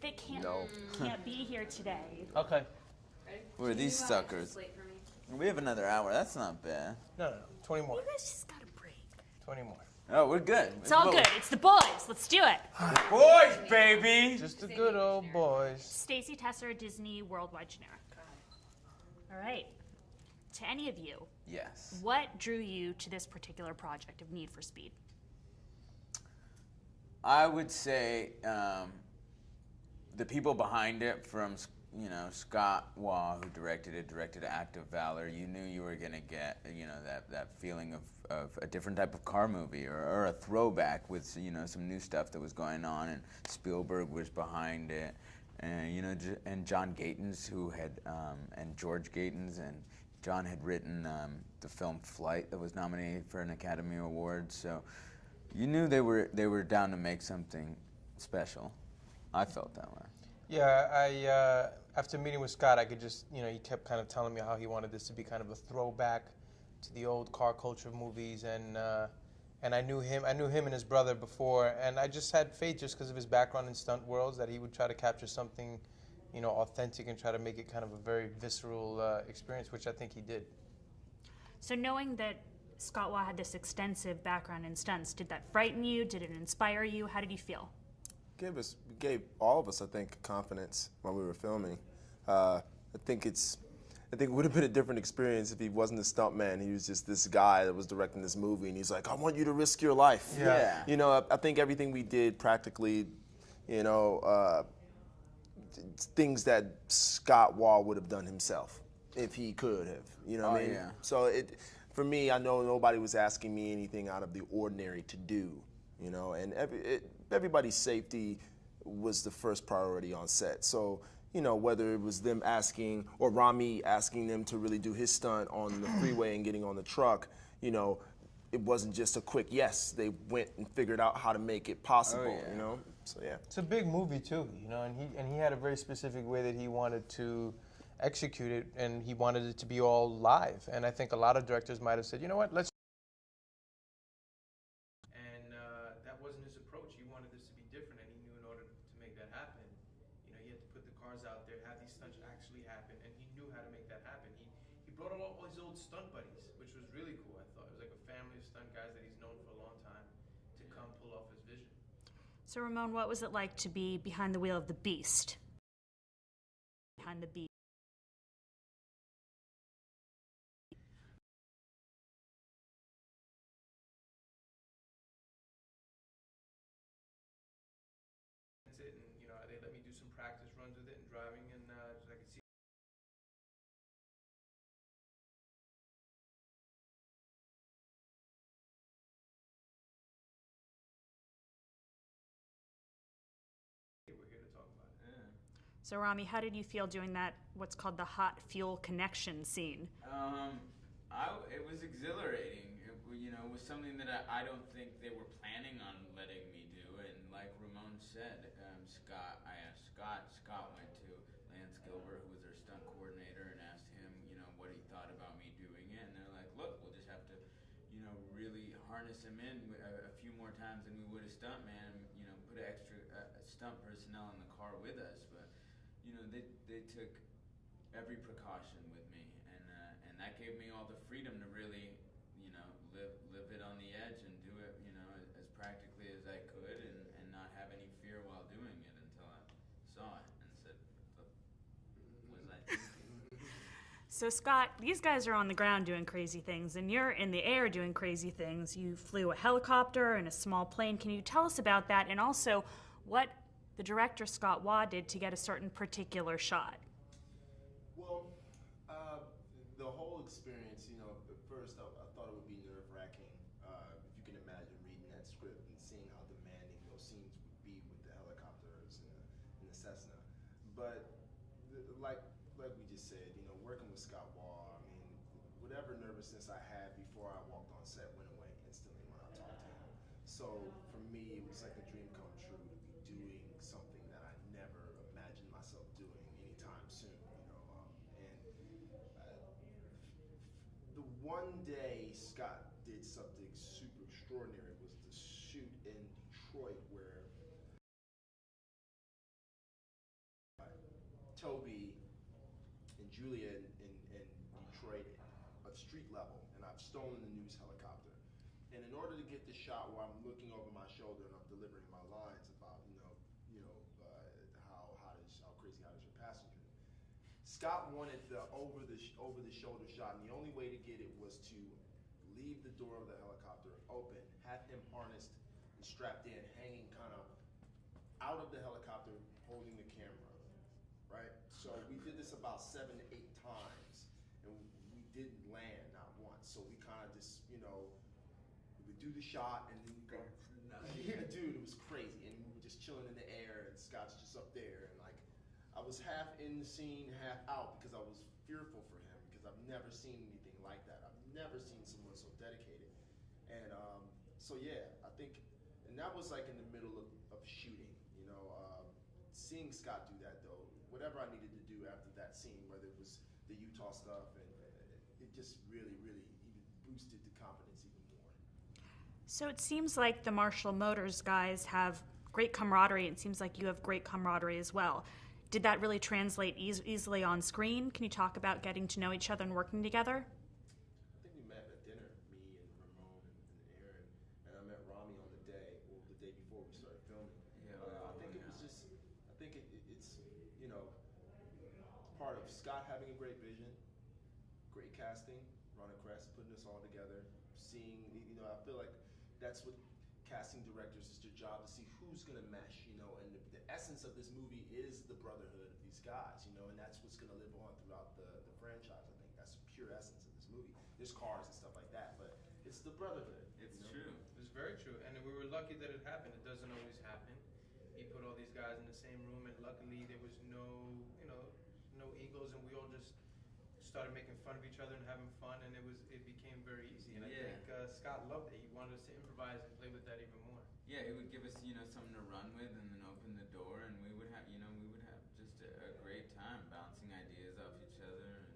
Fit No. can't be here today. Okay. Who are these suckers? We have another hour. That's not bad. No. 20 more. You guys just got a break. 20 more. Oh, we're good. It's all good. It's the boys. Let's do it. Boys, baby! Just the good old boys. Stacy Tesser, Disney Worldwide Generic. All right. To any of you, Yes. what drew you to this particular project of Need for Speed? I would say the people behind it, from Scott Waugh, who directed Act of Valor. You knew you were gonna get that feeling of a different type of car movie, or a throwback with some new stuff that was going on, and Spielberg was behind it, and John Gatins, who had and George Gatins, and John had written the film Flight that was nominated for an Academy Award. So you knew they were down to make something special. I felt that way. Yeah, I after meeting with Scott, I could just, he kept kind of telling me how he wanted this to be kind of a throwback to the old car culture movies, and I knew him and his brother before, and I just had faith, just because of his background in stunt worlds, that he would try to capture something, authentic, and try to make it kind of a very visceral experience, which I think he did. So knowing that Scott Waugh had this extensive background in stunts, did that frighten you? Did it inspire you? How did you feel? Gave all of us, I think, confidence when we were filming. I think it would have been a different experience if he wasn't a stuntman. He was just this guy that was directing this movie, and he's like, I want you to risk your life. Yeah. I think everything we did practically, things that Scott Waugh would have done himself if he could have. You know what I mean? Yeah. So for me, I know nobody was asking me anything out of the ordinary to do. And everybody's safety was the first priority on set. So, whether it was them asking, or Rami asking them to really do his stunt on the freeway and getting on the truck, it wasn't just a quick yes. They went and figured out how to make it possible, Oh, yeah. So, yeah. It's a big movie too, and he had a very specific way that he wanted to execute it, and he wanted it to be all live. And I think a lot of directors might have said, you know what, let's. And that wasn't his approach. He wanted this to be different, and he knew in order to make that happen, he had to put the cars out there, have these stunts actually happen, and he knew how to make that happen. He brought all his old stunt buddies, which was really cool, I thought. It was like a family of stunt guys that he's known for a long time to come pull off his vision. So Ramon, what was it like to be behind the wheel of the Beast? Behind the Beast. It, and they let me do some practice runs with it and driving, and so I could see. We're here to talk about it. Yeah. So Rami, how did you feel doing that, what's called the hot fuel connection scene? It was exhilarating. It was something that I don't think they were planning on letting me do. And like Ramon said, I asked Scott. Scott went to Lance Gilbert, who was their stunt coordinator, and asked him, what he thought about me doing it. And they're like, look, we'll just have to, really harness him in a few more times than we would a stuntman. Put extra stunt personnel in the car with us. But, they took every precaution with me, and that gave me all the freedom to really, live it on the edge and do it, as practically as I could, and not have any fear while doing it until I saw it and said, what was I thinking? So Scott, these guys are on the ground doing crazy things, and you're in the air doing crazy things. You flew a helicopter and a small plane. Can you tell us about that, and also what the director Scott Waugh did to get a certain particular shot? Well, the whole experience, at first I thought it would be nerve-wracking. If you can imagine reading that script and seeing how demanding those scenes would be with the helicopters and the Cessna. But like we just said, working with Scott Waugh, whatever nervousness I had before I walked on set went away instantly when I talked to him. So for me, it was like a dream come true to be doing something that I never imagined myself doing anytime soon. The one day Scott did something super extraordinary was to shoot in Detroit, where really in Detroit at street level, and I've stolen the news helicopter. And in order to get the shot where I'm looking over my shoulder and I'm delivering my lines about, how crazy hot is your passenger, Scott wanted the over the shoulder shot, and the only way to get it was to leave the door of the helicopter open, have him harnessed and strapped in, hanging kind of out of the helicopter, holding the camera, right? So we did this about 7 to 8 times, and we didn't land, not once. So we kind of just, we would do the shot, and then we go, yeah, dude, it was crazy. And we were just chilling in the air, and Scott's just up there, and like, I was half in the scene, half out, because I was fearful for him, because I've never seen anything like that. I've never seen someone so dedicated. And so yeah, I think, and that was like in the middle of shooting, seeing Scott do that though, whatever I needed to do after that scene, whether it was the Utah stuff, and it just really, really even boosted the confidence even more. So it seems like the Marshall Motors guys have great camaraderie. It seems like you have great camaraderie as well. Did that really translate easily on screen? Can you talk about getting to know each other and working together? I think we met at dinner, me and Ramon and Aaron, and I met Rami on the day before we started filming. Yeah, I think it was just, it's part of Scott having a great vision, great casting, Ron and Crest putting us all together, seeing, I feel like that's what casting directors, is their job, to see who's gonna mesh, and the essence of this movie is the brotherhood of these guys, and that's what's gonna live on throughout the franchise. I think that's the pure essence of this movie. There's cars and stuff like that, but it's the brotherhood. It's true. It's very true, and we were lucky that it happened. It doesn't always happen. He put all these guys in the same room, and luckily there was no egos, and we all just started making fun of each other and having fun, and it became very easy. And Yeah. I think Scott loved it. He wanted us to improvise and play with that even more. Yeah, he would give us, something to run with, and then open the door, and we would have just a great time bouncing ideas off each other and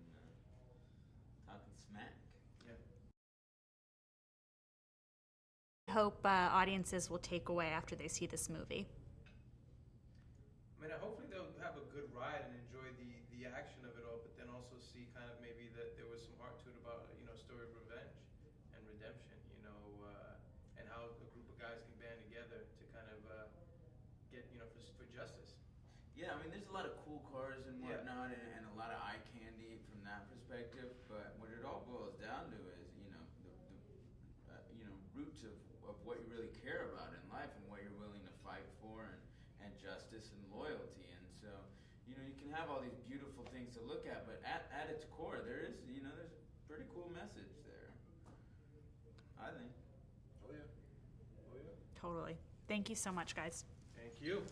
talking smack. Yeah. Hope audiences will take away after they see this movie. I mean, hopefully they'll have a good ride and enjoy the action of it all, but then also see kind of maybe that there was some heart to it about, story of revenge and redemption, and how a group of guys can band together to kind of get, for justice. Yeah, I mean, there's a lot of cool cars and Yeah. whatnot, and a lot of eye candy from that perspective. But what it all boils down to is, the roots of what you really care about in life and what you're willing to fight for, and justice and loyalty. And so, you can have all these beautiful things to look at, but at its core, there's a pretty cool message there, I think. Oh yeah. Totally. Thank you so much, guys. Thank you.